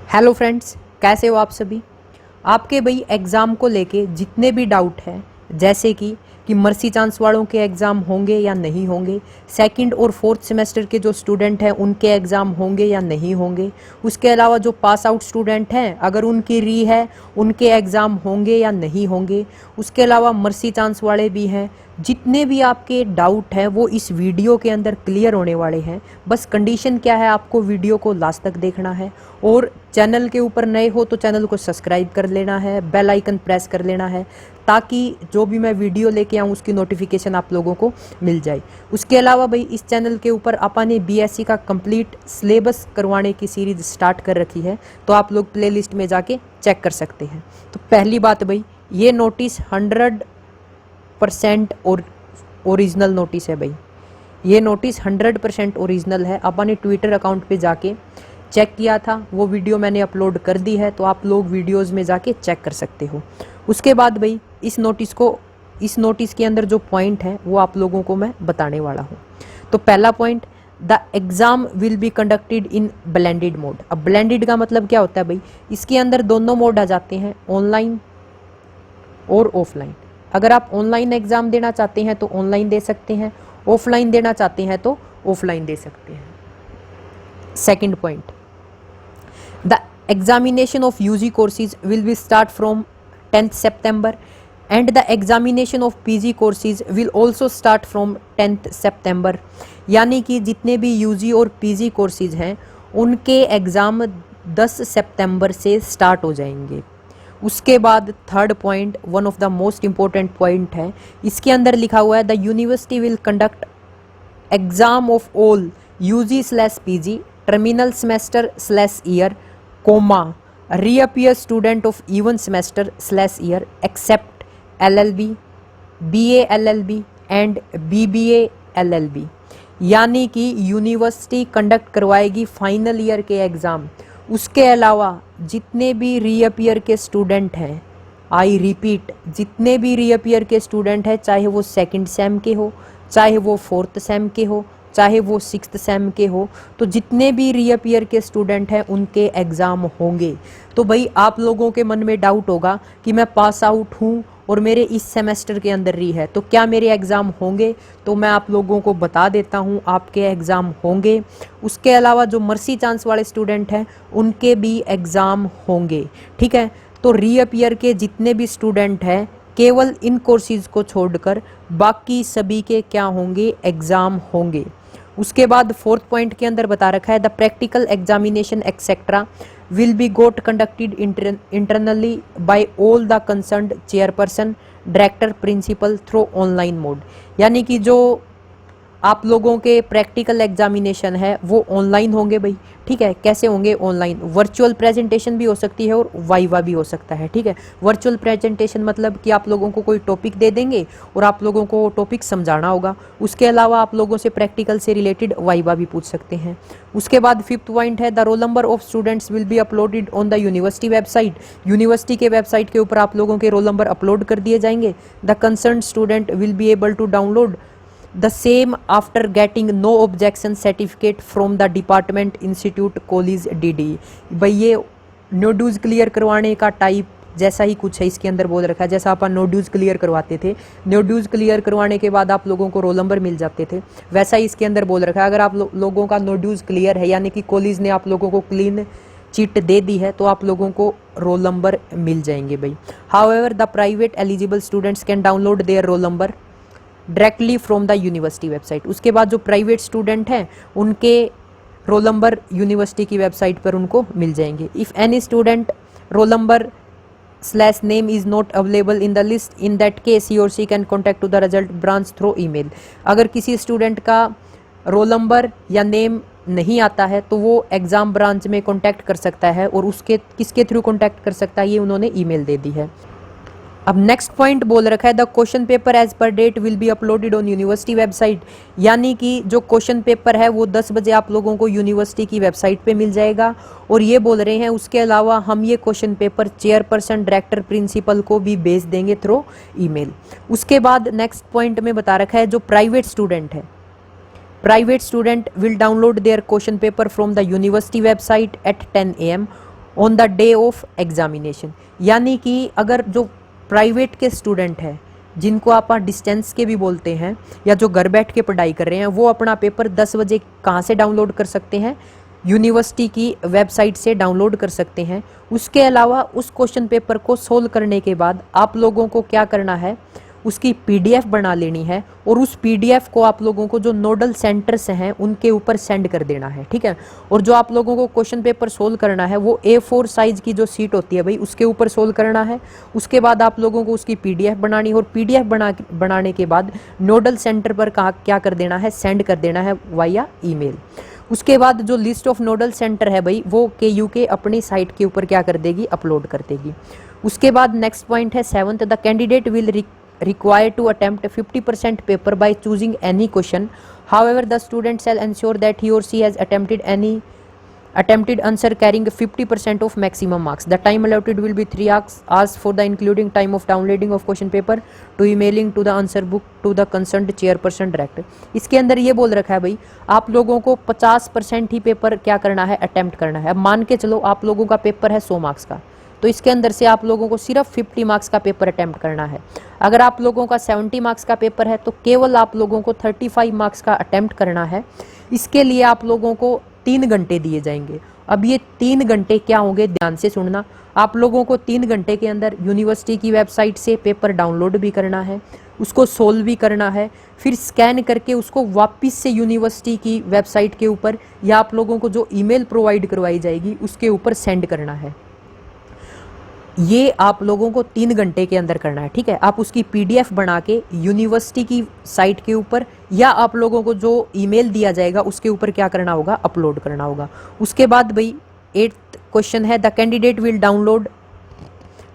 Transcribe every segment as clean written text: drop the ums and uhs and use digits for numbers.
Hello friends, कैसे हो आप सभी। आपके भाई एग्ज़ाम को लेके जितने भी डाउट हैं, जैसे कि मर्सी चांस वालों के एग्ज़ाम होंगे या नहीं होंगे, सेकंड और फोर्थ सेमेस्टर के जो स्टूडेंट हैं उनके एग्ज़ाम होंगे या नहीं होंगे, उसके अलावा जो पास आउट स्टूडेंट हैं अगर उनकी री है उनके एग्ज़ाम होंगे या नहीं होंगे, उसके अलावा मर्सी चांस वाले भी हैं, जितने भी आपके डाउट हैं वो इस वीडियो के अंदर क्लियर होने वाले हैं। बस कंडीशन क्या है, आपको वीडियो को लास्ट तक देखना है और चैनल के ऊपर नए हो तो चैनल को सब्सक्राइब कर लेना है, बेल आइकन प्रेस कर लेना है ताकि जो भी मैं वीडियो लेके आऊँ उसकी नोटिफिकेशन आप लोगों को मिल जाए। उसके अलावा भाई इस चैनल के ऊपर अपन ने बीएससी का कंप्लीट सिलेबस करवाने की सीरीज स्टार्ट कर रखी है, तो आप लोग प्लेलिस्ट में जाके चेक कर सकते हैं। तो पहली बात भाई, ये नोटिस 100% और ओरिजिनल नोटिस है भाई। ये नोटिस 100% ओरिजिनल है। अपन ने ट्विटर अकाउंट पे जाके चेक किया था, वो वीडियो मैंने अपलोड कर दी है, तो आप लोग वीडियोस में जाके चेक कर सकते हो। उसके बाद भाई इस नोटिस के अंदर जो पॉइंट है वो आप लोगों को मैं बताने वाला हूँ। तो पहला point, the exam will be conducted in blended mode. अब ब्लेंडेड का मतलब क्या होता है भाई, इसके अंदर दोनों मोड आ जाते हैं, ऑनलाइन और ऑफलाइन। अगर आप ऑनलाइन एग्ज़ाम देना चाहते हैं तो ऑनलाइन दे सकते हैं, ऑफलाइन देना चाहते हैं तो ऑफलाइन दे सकते हैं। Second point, the examination of UG courses will be start from 10th September and the examination of PG courses will also start from 10th September। यानी कि जितने भी यूजी और पीजी कोर्सेज हैं उनके एग्ज़ाम 10 सितंबर से स्टार्ट हो जाएंगे। उसके बाद third point, one of the most important point है, इसके अंदर लिखा हुआ है the university will conduct exam of all UG/PG terminal semester year comma reappear student of even semester/year except LLB, BA LLB and BBA LLB। यानी कि university conduct करवाएगी final year के एग्ज़ाम। उसके अलावा जितने भी रीअपियर के स्टूडेंट हैं, आई रिपीट, जितने भी रीअपियर के स्टूडेंट हैं, चाहे वो सेकंड सेम के हो, चाहे वो फोर्थ सेम के हो, चाहे वो 6th सेम के हो, तो जितने भी रीअपियर के स्टूडेंट हैं उनके एग्ज़ाम होंगे। तो भाई आप लोगों के मन में डाउट होगा कि मैं पास आउट हूँ और मेरे इस सेमेस्टर के अंदर री है, तो क्या मेरे एग्ज़ाम होंगे? तो मैं आप लोगों को बता देता हूँ, आपके एग्ज़ाम होंगे। उसके अलावा जो मर्सी चांस वाले स्टूडेंट हैं उनके भी एग्ज़ाम होंगे, ठीक है। तो रीअपियर के जितने भी स्टूडेंट हैं, केवल इन कोर्सेज को छोड़कर बाकी सभी के क्या होंगे, एग्ज़ाम होंगे। उसके बाद फोर्थ पॉइंट के अंदर बता रखा है the practical examination etcetera will be got conducted internally by all the concerned chairperson, director, principal through online mode. यानी कि जो आप लोगों के प्रैक्टिकल एग्जामिनेशन है वो ऑनलाइन होंगे भाई, ठीक है। कैसे होंगे? ऑनलाइन। वर्चुअल प्रेजेंटेशन भी हो सकती है और वाइवा भी हो सकता है, ठीक है। वर्चुअल प्रेजेंटेशन मतलब कि आप लोगों को कोई टॉपिक दे देंगे और आप लोगों को वो टॉपिक समझाना होगा। उसके अलावा आप लोगों से प्रैक्टिकल से रिलेटेड वाइवा भी पूछ सकते हैं। उसके बाद फिफ्थ पॉइंट है the roll number of students will be uploaded on the university website. University के वेबसाइट के ऊपर आप लोगों के रोल नंबर अपलोड कर दिए जाएंगे। The concern student will be able to download the same after getting no objection certificate from the department institute college DD। भाई ये नो ड्यूज क्लियर करवाने का टाइप जैसा ही कुछ है, इसके अंदर बोल रखा है। जैसा अपन नो ड्यूज क्लियर करवाते थे, नो ड्यूज क्लियर करवाने के बाद आप लोगों को रोल नंबर मिल जाते थे, वैसा ही इसके अंदर बोल रखा है। अगर आप लोगों का नो ड्यूज क्लियर है, यानी कि कॉलेज ने आप लोगों को क्लीन चिट दे दी है, तो आप लोगों को रोल नंबर मिल जाएंगे भाई। However the private eligible students can download their roll number directly from the university website. उसके बाद जो प्राइवेट स्टूडेंट हैं उनके रोल नंबर यूनिवर्सिटी की वेबसाइट पर उनको मिल जाएंगे। If any student roll number / name is not available in the list, in that case he or she can contact to the result branch through email. अगर किसी student का roll number या name नहीं आता है तो वो एग्ज़ाम ब्रांच में कॉन्टैक्ट कर सकता है, और उसके किसके थ्रू कॉन्टैक्ट कर सकता है ये उन्होंने ईमेल दे दी है। अब नेक्स्ट पॉइंट बोल रखा है the question paper as per date will be uploaded on university website. यानी कि जो क्वेश्चन पेपर है वो 10 बजे आप लोगों को यूनिवर्सिटी की वेबसाइट पे मिल जाएगा। और ये बोल रहे हैं उसके अलावा हम ये question paper chairperson, director, principal को भी भेज देंगे थ्रू ईमेल। उसके बाद नेक्स्ट पॉइंट में बता रखा है जो प्राइवेट स्टूडेंट है, private student will download there question paper from the university website eight 10 AM on the day of examination. यानी कि अगर जो प्राइवेट के स्टूडेंट है, जिनको आप डिस्टेंस के भी बोलते हैं, या जो घर बैठ के पढ़ाई कर रहे हैं, वो अपना पेपर 10 बजे कहाँ से डाउनलोड कर सकते हैं? यूनिवर्सिटी की वेबसाइट से डाउनलोड कर सकते हैं। उसके अलावा उस क्वेश्चन पेपर को सोल्व करने के बाद आप लोगों को क्या करना है, उसकी पीडीएफ बना लेनी है और उस पीडीएफ को आप लोगों को जो नोडल सेंटर्स हैं उनके ऊपर सेंड कर देना है, ठीक है। और जो आप लोगों को क्वेश्चन पेपर सोल्व करना है वो A4 साइज की जो सीट होती है भाई, उसके ऊपर सोल्व करना है। उसके बाद आप लोगों को उसकी पीडीएफ बनानी है और पीडीएफ बनाने के बाद नोडल सेंटर पर क्या कर देना है, सेंड कर देना है वाया ईमेल। उसके बाद जो लिस्ट ऑफ नोडल सेंटर है भाई, वो KUK अपनी साइट के ऊपर क्या कर देगी, अपलोड कर देगी। उसके बाद नेक्स्ट पॉइंट है 7th, the candidate will required to attempt 50% paper by choosing any question. However, the student shall ensure that he or she has attempted answer carrying 50% of maximum marks. The time allotted will be 3 hours for the including time of downloading of question paper to emailing to the answer book to the concerned chairperson direct. इसके अंदर ये बोल रखा है भाई, आप लोगों को 50% ही पेपर क्या करना है, अटेम्प्ट करना है। अब मान के चलो आप लोगों का पेपर है 100 मार्क्स का, तो इसके अंदर से आप लोगों को सिर्फ 50 मार्क्स का पेपर अटेम्प्ट करना है। अगर आप लोगों का 70 मार्क्स का पेपर है तो केवल आप लोगों को 35 मार्क्स का अटेम्प्ट करना है। इसके लिए आप लोगों को 3 घंटे दिए जाएंगे। अब ये 3 घंटे क्या होंगे, ध्यान से सुनना। आप लोगों को 3 घंटे के अंदर यूनिवर्सिटी की वेबसाइट से पेपर डाउनलोड भी करना है, उसको सोल्व भी करना है, फिर स्कैन करके उसको वापस से यूनिवर्सिटी की वेबसाइट के ऊपर या आप लोगों को जो ईमेल प्रोवाइड करवाई जाएगी उसके ऊपर सेंड करना है। ये आप लोगों को 3 घंटे के अंदर करना है, ठीक है। आप उसकी पीडीएफ बना के यूनिवर्सिटी की साइट के ऊपर या आप लोगों को जो ईमेल दिया जाएगा उसके ऊपर क्या करना होगा, अपलोड करना होगा। उसके बाद भाई 8th क्वेश्चन है, the candidate will download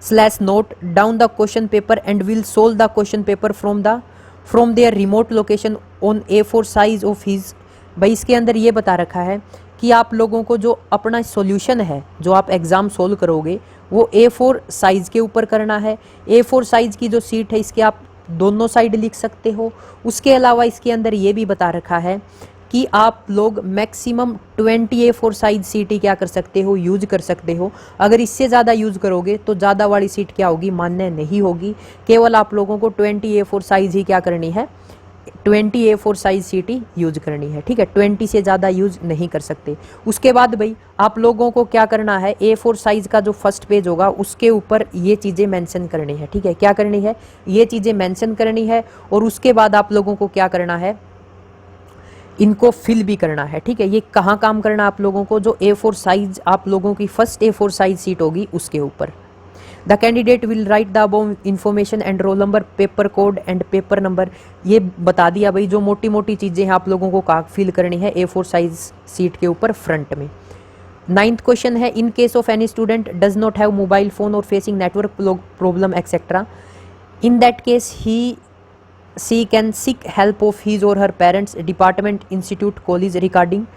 /note down the question paper and will solve the question paper from their remote location on A4 size of his. भाई इसके अंदर ये बता रखा है कि आप लोगों को जो अपना सॉल्यूशन है, जो आप एग्ज़ाम सोल्व करोगे, वो A4 साइज़ के ऊपर करना है। A4 साइज़ की जो सीट है इसके आप दोनों साइड लिख सकते हो। उसके अलावा इसके अंदर ये भी बता रखा है कि आप लोग मैक्सिमम 20 A4 साइज सीट ही क्या कर सकते हो, यूज कर सकते हो। अगर इससे ज़्यादा यूज करोगे तो ज़्यादा वाली सीट क्या होगी, मान्य नहीं होगी। केवल आप लोगों को 20 A4 साइज ही क्या करनी है, 20 A4 साइज सीट ही यूज करनी है, ठीक है। 20 से ज़्यादा यूज नहीं कर सकते। उसके बाद भाई आप लोगों को क्या करना है, A4 साइज का जो फर्स्ट पेज होगा उसके ऊपर ये चीज़ें मेंशन करनी है, ठीक है। क्या करनी है, ये चीज़ें मेंशन करनी है। और उसके बाद आप लोगों को क्या करना है, इनको फिल भी करना है, ठीक है। ये कहाँ काम करना आप लोगों को, जो A4 साइज आप लोगों की फर्स्ट A4 साइज सीट होगी उसके ऊपर। The candidate will write the above information and roll number, paper code and paper number. ये बता दिया भाई, जो मोटी मोटी चीज़ें हैं आप लोगों को फिल करनी है A4 साइज सीट के ऊपर फ्रंट में। 9th क्वेश्चन है, in case of any student does not have mobile phone or facing network problem etcetera, in that case she can seek help of his or her parents, department, institute, college regarding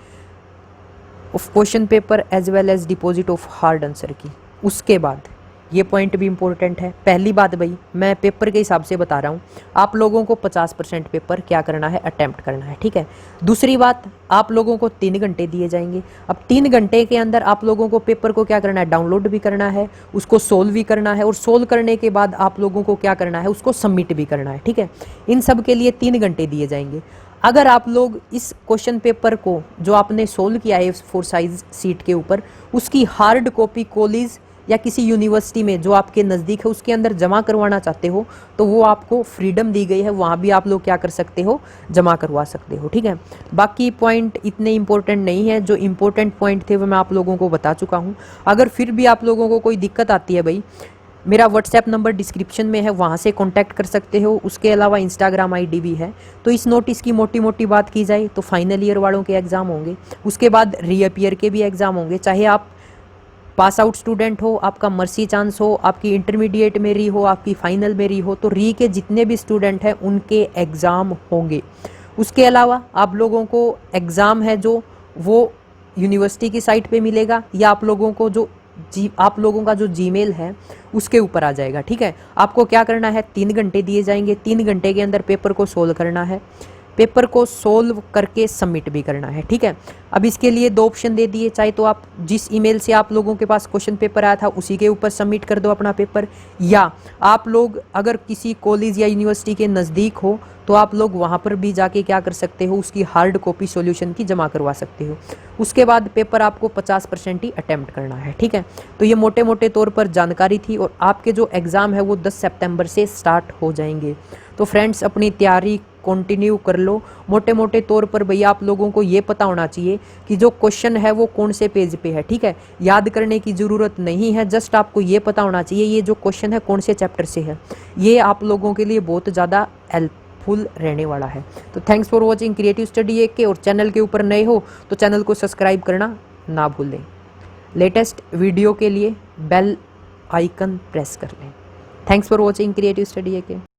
of question paper as well as deposit of hard answer की। उसके बाद ये point भी important है। पहली बात भाई मैं पेपर के हिसाब से बता रहा हूँ, आप लोगों को 50% पेपर क्या करना है, अटेम्प्ट करना है, ठीक है। दूसरी बात, आप लोगों को 3 घंटे दिए जाएंगे। अब 3 घंटे के अंदर आप लोगों को पेपर को क्या करना है, डाउनलोड भी करना है, उसको सोल्व भी करना है और सोल्व करने के बाद आप लोगों को क्या करना है, उसको सबमिट भी करना है, ठीक है। इन सब के लिए 3 घंटे दिए जाएंगे। अगर आप लोग इस क्वेश्चन पेपर को जो आपने सोल्व किया है A4 साइज सीट के ऊपर, उसकी हार्ड कॉपी कॉलेज या किसी यूनिवर्सिटी में जो आपके नज़दीक है उसके अंदर जमा करवाना चाहते हो तो वो आपको फ्रीडम दी गई है, वहाँ भी आप लोग क्या कर सकते हो, जमा करवा सकते हो, ठीक है। बाकी पॉइंट इतने इंपॉर्टेंट नहीं है, जो इंपॉर्टेंट पॉइंट थे वो मैं आप लोगों को बता चुका हूँ। अगर फिर भी आप लोगों को कोई दिक्कत आती है भाई, मेरा व्हाट्सएप नंबर डिस्क्रिप्शन में है, वहाँ से कॉन्टैक्ट कर सकते हो। उसके अलावा इंस्टाग्राम ID भी है। तो इस नोटिस की मोटी मोटी बात की जाए तो फाइनल ईयर वालों के एग्ज़ाम होंगे, उसके बाद रीअपियर के भी एग्ज़ाम होंगे। चाहे आप पास आउट स्टूडेंट हो, आपका मर्सी चांस हो, आपकी इंटरमीडिएट में री हो, आपकी फाइनल में री हो, तो री के जितने भी स्टूडेंट हैं उनके एग्ज़ाम होंगे। उसके अलावा आप लोगों को एग्ज़ाम है जो वो यूनिवर्सिटी की साइट पे मिलेगा या आप लोगों को आप लोगों का जो जीमेल है उसके ऊपर आ जाएगा, ठीक है। आपको क्या करना है, 3 घंटे दिए जाएंगे। 3 घंटे के अंदर पेपर को सोल्व करना है। पेपर को सोल्व करके सबमिट भी करना है, ठीक है। अब इसके लिए दो ऑप्शन दे दिए, चाहे तो आप जिस ईमेल से आप लोगों के पास क्वेश्चन पेपर आया था उसी के ऊपर सबमिट कर दो अपना पेपर, या आप लोग अगर किसी कॉलेज या यूनिवर्सिटी के नज़दीक हो तो आप लोग वहाँ पर भी जाके क्या कर सकते हो, उसकी हार्ड कॉपी सॉल्यूशन की जमा करवा सकते हो। उसके बाद पेपर आपको 50% ही अटेम्प्ट करना है, ठीक है। तो ये मोटे मोटे तौर पर जानकारी थी, और आपके जो एग्ज़ाम है वो 10 सितंबर से स्टार्ट हो जाएंगे। तो फ्रेंड्स अपनी तैयारी कंटिन्यू कर लो। मोटे मोटे तौर पर भैया आप लोगों को ये पता होना चाहिए कि जो क्वेश्चन है वो कौन से पेज पे है, ठीक है। याद करने की ज़रूरत नहीं है, जस्ट आपको ये पता होना चाहिए ये जो क्वेश्चन है कौन से चैप्टर से है। ये आप लोगों के लिए बहुत ज़्यादा हेल्पफुल रहने वाला है। तो thanks for watching creative study A K, और चैनल के ऊपर नए हो तो चैनल को सब्सक्राइब करना ना भूलें। लेटेस्ट वीडियो के लिए बेल आइकन प्रेस कर लें। Thanks for watching creative study A के।